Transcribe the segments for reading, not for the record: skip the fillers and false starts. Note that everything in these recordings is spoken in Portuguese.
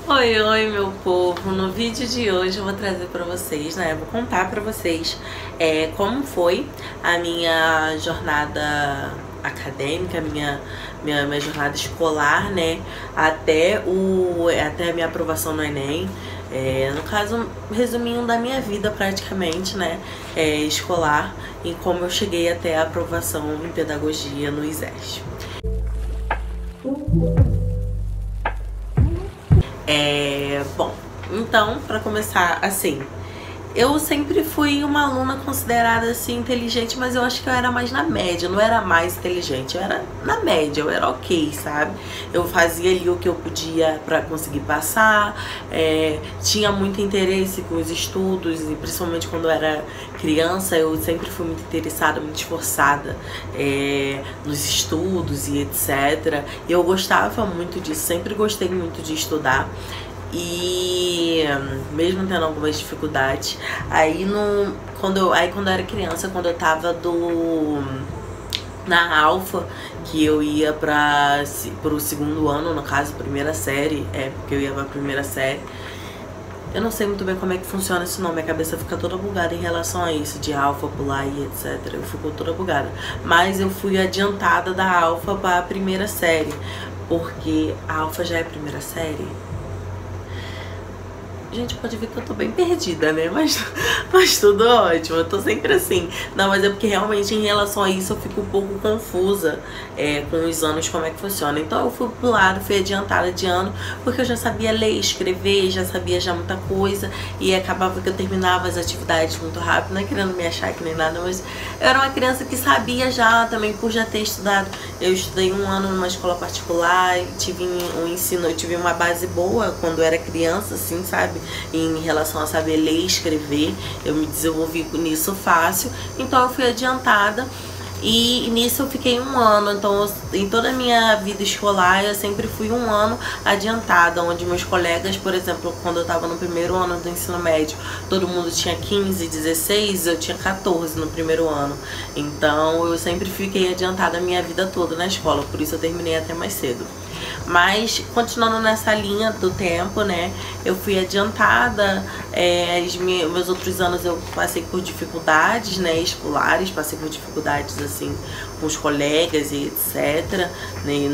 Oi, oi, meu povo! No vídeo de hoje eu vou trazer pra vocês, né? Vou contar pra vocês como foi a minha jornada acadêmica, minha jornada escolar, né? Até a minha aprovação no Enem. No caso, resuminho da minha vida praticamente, né? Escolar, e como eu cheguei até a aprovação em pedagogia no ISESP. Bom, então, pra começar, assim, eu sempre fui uma aluna considerada, assim, inteligente, mas eu acho que eu era mais na média, não era mais inteligente, eu era na média, eu era ok, sabe? Eu fazia ali o que eu podia pra conseguir passar, tinha muito interesse com os estudos, e principalmente quando eu era criança, eu sempre fui muito interessada, muito esforçada nos estudos e etc. E eu gostava muito disso, sempre gostei muito de estudar. E mesmo tendo algumas dificuldades, quando eu era criança, quando eu tava na Alfa, que eu ia pro segundo ano, no caso, primeira série, porque eu ia pra primeira série. Eu não sei muito bem como é que funciona esse nome, minha cabeça fica toda bugada em relação a isso, de alfa, pular e etc. Eu fico toda bugada. Mas eu fui adiantada da alfa pra primeira série, porque a alfa já é primeira série. Gente, pode ver que eu tô bem perdida, né? Mas tudo ótimo, eu tô sempre assim. Não, mas é porque realmente em relação a isso eu fico um pouco confusa com os anos, como é que funciona. Então eu fui pro lado, fui adiantada de ano, porque eu já sabia ler, escrever, já sabia já muita coisa. E acabava que eu terminava as atividades muito rápido, não é querendo me achar que nem nada, mas eu era uma criança que sabia já, também por já ter estudado. Eu estudei um ano numa escola particular, tive um ensino, eu tive uma base boa quando eu era criança, assim, sabe? Em relação a saber ler e escrever, eu me desenvolvi nisso fácil, então eu fui adiantada e nisso eu fiquei um ano. Então em toda a minha vida escolar eu sempre fui um ano adiantada, onde meus colegas, por exemplo, quando eu estava no primeiro ano do ensino médio, todo mundo tinha 15, 16, eu tinha 14 no primeiro ano. Então eu sempre fiquei adiantada a minha vida toda na escola, por isso eu terminei até mais cedo. Mas continuando nessa linha do tempo, né, eu fui adiantada. Meus outros anos eu passei por dificuldades, né, escolares, passei por dificuldades assim com os colegas e etc, né,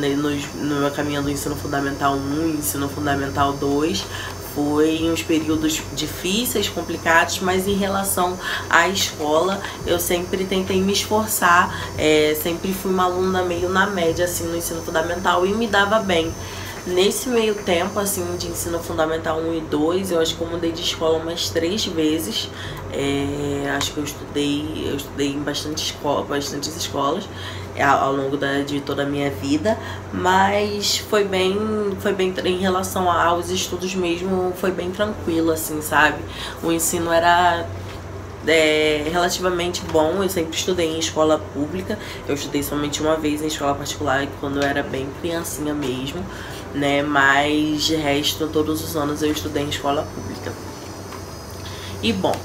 no meu caminho do ensino fundamental 1, ensino fundamental 2. Foi uns períodos difíceis, complicados, mas em relação à escola eu sempre tentei me esforçar, sempre fui uma aluna meio na média assim no ensino fundamental e me dava bem. Nesse meio tempo, assim, de ensino fundamental 1 e 2, eu acho que eu mudei de escola umas 3 vezes. Acho que eu estudei em bastantes escolas ao longo de toda a minha vida, mas foi bem em relação aos estudos mesmo, foi bem tranquilo, assim, sabe? O ensino era relativamente bom. Eu sempre estudei em escola pública, eu estudei somente uma vez em escola particular quando eu era bem criancinha mesmo, né? Mas de resto, todos os anos eu estudei em escola pública. E bom,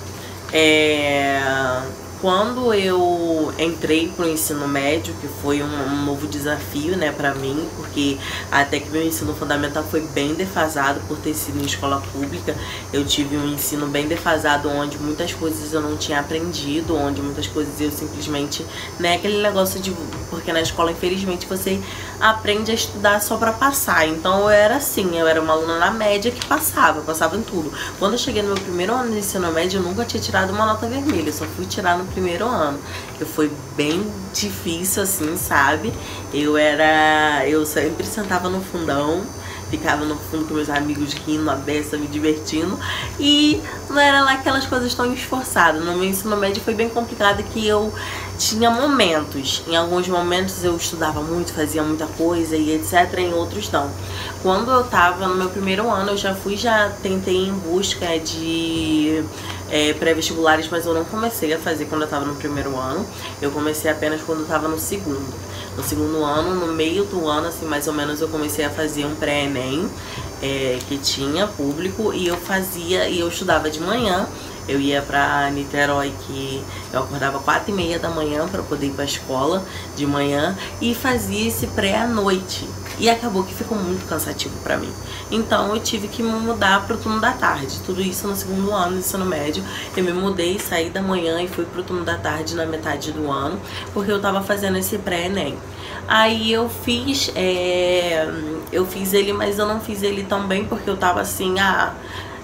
quando eu entrei pro ensino médio, que foi um novo desafio, né, pra mim, porque até que meu ensino fundamental foi bem defasado por ter sido em escola pública. Eu tive um ensino bem defasado, onde muitas coisas eu não tinha aprendido, onde muitas coisas eu simplesmente, né, aquele negócio de... Porque na escola, infelizmente, você aprende a estudar só pra passar. Então eu era assim, eu era uma aluna na média que passava em tudo. Quando eu cheguei no meu primeiro ano de ensino médio, eu nunca tinha tirado uma nota vermelha, eu só fui tirar no primeiro ano, que foi bem difícil, assim, sabe? Eu sempre sentava no fundão, ficava no fundo com meus amigos rindo a beça, me divertindo, e não era lá aquelas coisas tão esforçadas. No meu ensino médio foi bem complicado, que eu tinha momentos, em alguns momentos eu estudava muito, fazia muita coisa e etc, em outros não. Quando eu tava no meu primeiro ano, eu já tentei em busca de pré-vestibulares, mas eu não comecei a fazer quando eu tava no primeiro ano, eu comecei apenas quando eu tava no segundo. No segundo ano, no meio do ano, assim, mais ou menos, eu comecei a fazer um pré-ENEM, que tinha público, e eu estudava de manhã. Eu ia pra Niterói, que eu acordava 4h30 da manhã pra poder ir pra escola de manhã, e fazia esse pré à noite. e acabou que ficou muito cansativo pra mim. Então eu tive que me mudar pro turno da tarde. Tudo isso no segundo ano do ensino médio. Eu me mudei, saí da manhã e fui pro turno da tarde na metade do ano, porque eu tava fazendo esse pré-ENEM. Aí eu fiz ele, mas eu não fiz ele tão bem porque eu tava assim,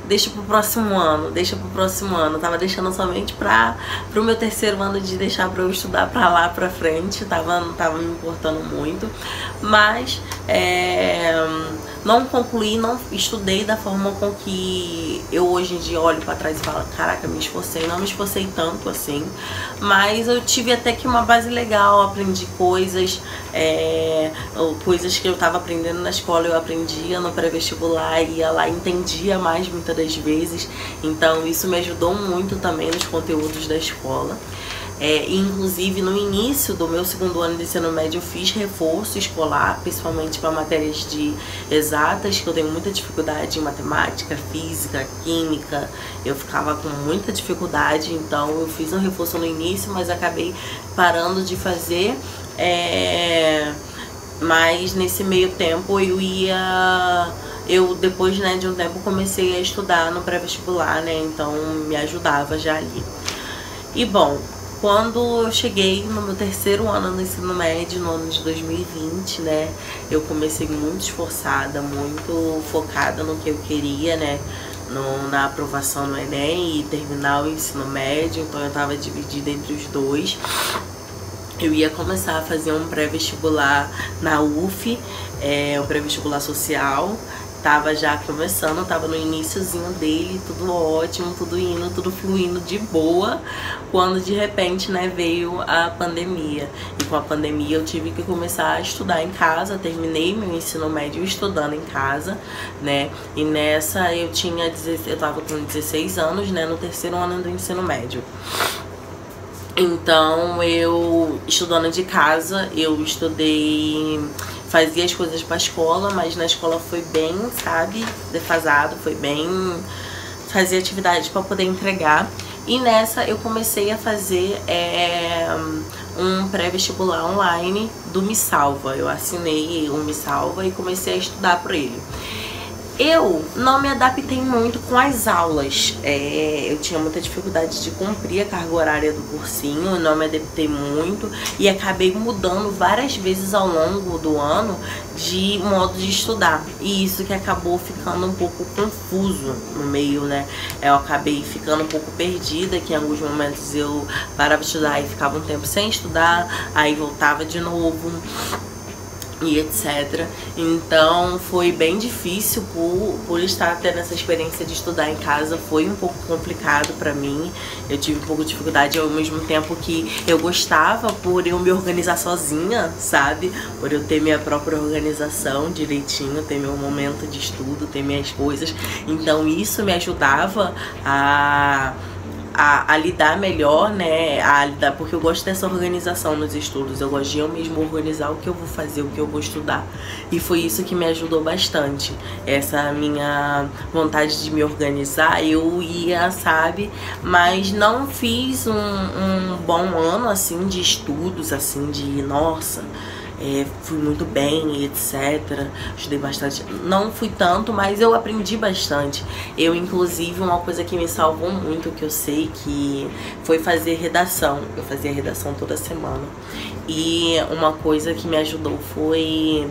deixa pro próximo ano, deixa pro próximo ano. Eu tava deixando somente pro meu terceiro ano de deixar pra eu estudar pra lá pra frente. Não tava me importando muito. Mas não concluí, não estudei da forma com que eu hoje em dia olho pra trás e falo, caraca, me esforcei. Não me esforcei tanto assim, mas eu tive até que uma base legal, aprendi coisas, coisas que eu tava aprendendo na escola, eu aprendia no pré-vestibular, ia lá, entendia mais muitas das vezes. Então isso me ajudou muito também nos conteúdos da escola. Inclusive no início do meu segundo ano de ensino médio eu fiz reforço escolar, principalmente para matérias de exatas, que eu tenho muita dificuldade em matemática, física, química. Eu ficava com muita dificuldade, então eu fiz um reforço no início, mas acabei parando de fazer. Mas nesse meio tempo eu depois, né, de um tempo comecei a estudar no pré-vestibular, né, então me ajudava já ali. E bom, quando eu cheguei no meu terceiro ano no ensino médio, no ano de 2020, né, eu comecei muito esforçada, muito focada no que eu queria, né, na aprovação no ENEM e terminar o ensino médio, então eu tava dividida entre os dois. Eu ia começar a fazer um pré-vestibular na UF, um pré-vestibular social. Tava já começando, tava no iniciozinho dele, tudo ótimo, tudo indo, tudo fluindo de boa, quando de repente, né, veio a pandemia. E com a pandemia eu tive que começar a estudar em casa, terminei meu ensino médio estudando em casa, né, e nessa eu tava com 16 anos, né, no terceiro ano do ensino médio. Então eu, estudando de casa, eu estudei, fazia as coisas pra escola, mas na escola foi bem, sabe, defasado, foi bem, fazia atividades pra poder entregar. E nessa eu comecei a fazer um pré-vestibular online do Me Salva. Eu assinei o Me Salva e comecei a estudar por ele. Eu não me adaptei muito com as aulas, eu tinha muita dificuldade de cumprir a carga horária do cursinho, não me adaptei muito e acabei mudando várias vezes ao longo do ano de modo de estudar. E isso que acabou ficando um pouco confuso no meio, né? Eu acabei ficando um pouco perdida, que em alguns momentos eu parava de estudar e ficava um tempo sem estudar, aí voltava de novo e etc. Então foi bem difícil por estar tendo essa experiência de estudar em casa, foi um pouco complicado pra mim. Eu tive um pouco de dificuldade ao mesmo tempo que eu gostava por eu me organizar sozinha, sabe? Por eu ter minha própria organização direitinho, ter meu momento de estudo, ter minhas coisas. Então isso me ajudava a lidar melhor, né, porque eu gosto dessa organização nos estudos, eu gosto de eu mesmo organizar o que eu vou fazer, o que eu vou estudar, e foi isso que me ajudou bastante, essa minha vontade de me organizar. Eu ia, sabe, mas não fiz um bom ano, assim, de estudos, assim, de, nossa, fui muito bem, etc. Estudei bastante. Não fui tanto, mas eu aprendi bastante. Eu, inclusive, uma coisa que me salvou muito, que eu sei, que foi fazer redação. Eu fazia redação toda semana. E uma coisa que me ajudou foi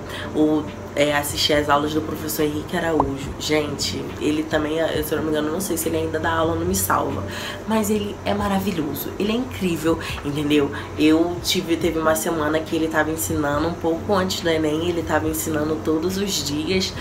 assistir as aulas do professor Henrique Araújo. Gente, ele também, se eu não me engano, não sei se ele ainda dá aula no Me Salva, mas ele é maravilhoso, ele é incrível, entendeu? Teve uma semana que ele tava ensinando um pouco antes do ENEM, ele tava ensinando todos os dias,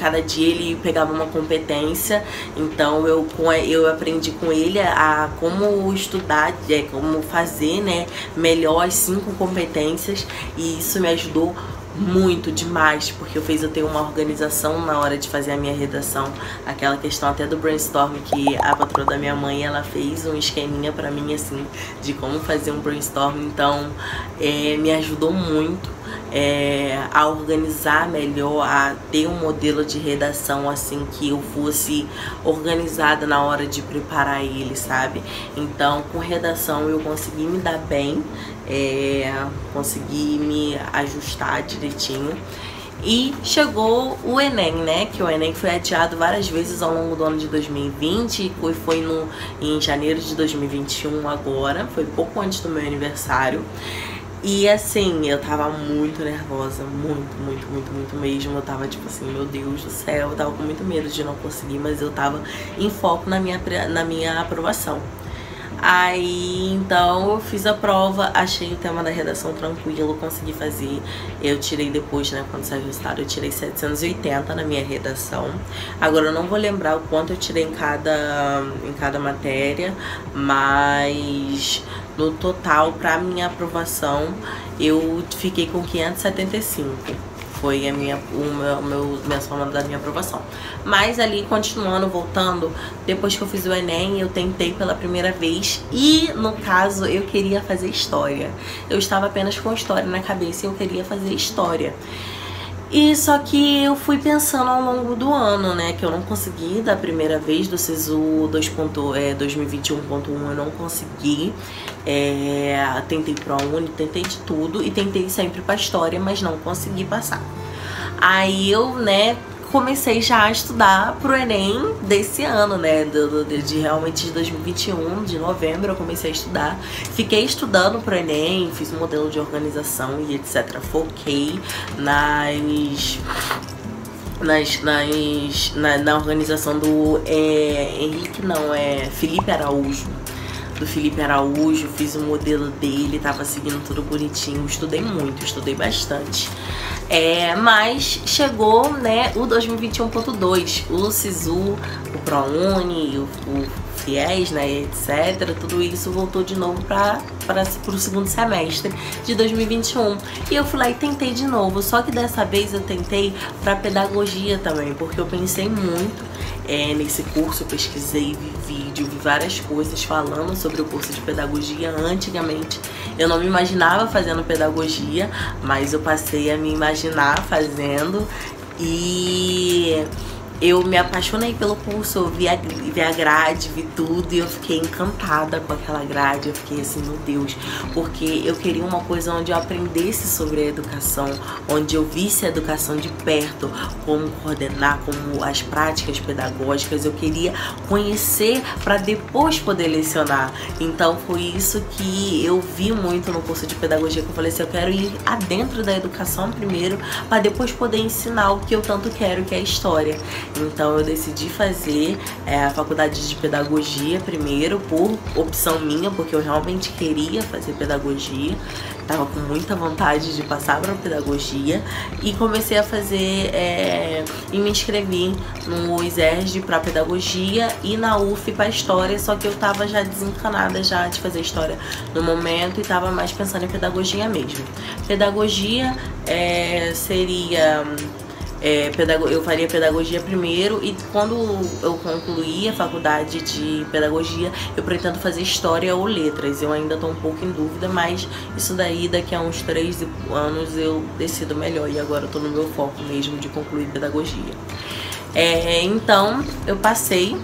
cada dia ele pegava uma competência. Então eu aprendi com ele a como estudar, como fazer, né, melhor as 5 competências, e isso me ajudou muito, demais, porque fez eu ter uma organização na hora de fazer a minha redação. Aquela questão até do brainstorm, que a patroa da minha mãe, ela fez um esqueminha pra mim, assim, de como fazer um brainstorm. Então me ajudou muito a organizar melhor, a ter um modelo de redação, assim, que eu fosse organizada na hora de preparar ele, sabe? Então com redação eu consegui me dar bem, consegui me ajustar direitinho. E chegou o Enem, né? Que o Enem foi adiado várias vezes ao longo do ano de 2020 e foi em janeiro de 2021 agora. Foi pouco antes do meu aniversário. E assim, eu tava muito nervosa, muito mesmo. Eu tava tipo assim, meu Deus do céu, eu tava com muito medo de não conseguir, mas eu tava em foco na minha aprovação. Aí, então, eu fiz a prova, achei o tema da redação tranquilo, consegui fazer. Eu tirei depois, né, quando saiu o resultado, eu tirei 780 na minha redação. Agora, eu não vou lembrar o quanto eu tirei em cada matéria, mas no total, pra minha aprovação, eu fiquei com 575. Foi a minha soma da minha aprovação. Mas ali, continuando, voltando, depois que eu fiz o Enem, eu tentei pela primeira vez. E, no caso, eu queria fazer história. Eu estava apenas com história na cabeça e eu queria fazer história. E só que eu fui pensando ao longo do ano, né, que eu não consegui da primeira vez do SISU 2021.1, eu não consegui. Tentei ProUni, tentei de tudo e tentei sempre pra história, mas não consegui passar. Aí eu, né, comecei já a estudar pro Enem desse ano, né, realmente de 2021, de novembro eu comecei a estudar. Fiquei estudando pro Enem, fiz um modelo de organização e etc. Foquei na organização do Felipe Araújo. Do Felipe Araújo, fiz o modelo dele, tava seguindo tudo bonitinho, estudei muito, estudei bastante. Mas chegou, né, o 2021.2, o SISU, o ProUni, o FIES, né, etc. Tudo isso voltou de novo para o segundo semestre de 2021. E eu fui lá e tentei de novo, só que dessa vez eu tentei para pedagogia também, porque eu pensei muito nesse curso, eu pesquisei, vi vídeo, vi várias coisas falando sobre o curso de pedagogia. Antigamente eu não me imaginava fazendo pedagogia, mas eu passei a me imaginar fazendo e eu me apaixonei pelo curso, eu vi a grade, vi tudo e eu fiquei encantada com aquela grade. Eu fiquei assim, meu Deus, porque eu queria uma coisa onde eu aprendesse sobre a educação, onde eu visse a educação de perto, como coordenar, como as práticas pedagógicas. Eu queria conhecer para depois poder lecionar. Então foi isso que eu vi muito no curso de pedagogia, que eu falei assim, eu quero ir adentro da educação primeiro, para depois poder ensinar o que eu tanto quero, que é a história. Então eu decidi fazer a faculdade de pedagogia primeiro, por opção minha, porque eu realmente queria fazer pedagogia. Tava com muita vontade de passar para pedagogia e comecei a fazer e me inscrevi no ISERJ para pedagogia e na UF para história, só que eu tava já desencanada já de fazer história no momento e tava mais pensando em pedagogia mesmo. Pedagogia seria... eu faria pedagogia primeiro e quando eu concluir a faculdade de pedagogia eu pretendo fazer história ou letras. Eu ainda tô um pouco em dúvida, mas isso daí daqui a uns 3 anos eu decido melhor, e agora eu tô no meu foco mesmo de concluir pedagogia. Então eu passei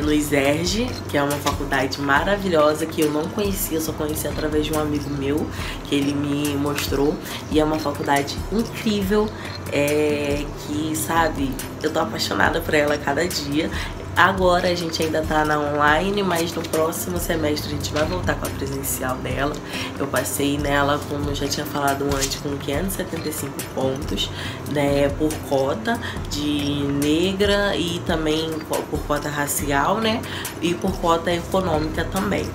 no ISERJ, que é uma faculdade maravilhosa que eu não conhecia, só conheci através de um amigo meu, que ele me mostrou, e é uma faculdade incrível, que, sabe, eu tô apaixonada por ela a cada dia. Agora a gente ainda tá na online, mas no próximo semestre a gente vai voltar com a presencial dela. Eu passei nela, como eu já tinha falado antes, com 575 pontos, né, por cota de negra e também por cota racial, né, e por cota econômica também.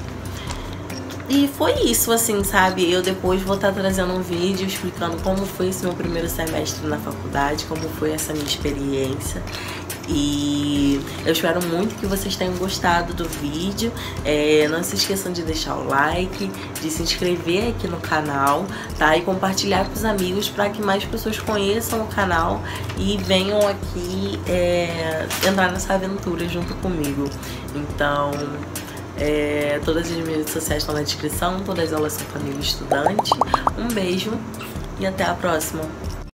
E foi isso, assim, sabe? Eu depois vou estar trazendo um vídeo explicando como foi esse meu primeiro semestre na faculdade, como foi essa minha experiência. E eu espero muito que vocês tenham gostado do vídeo. Não se esqueçam de deixar o like, de se inscrever aqui no canal, tá? E compartilhar com os amigos para que mais pessoas conheçam o canal e venham aqui entrar nessa aventura junto comigo. Então, todas as minhas redes sociais estão na descrição, todas elas são Família Estudante. Um beijo e até a próxima!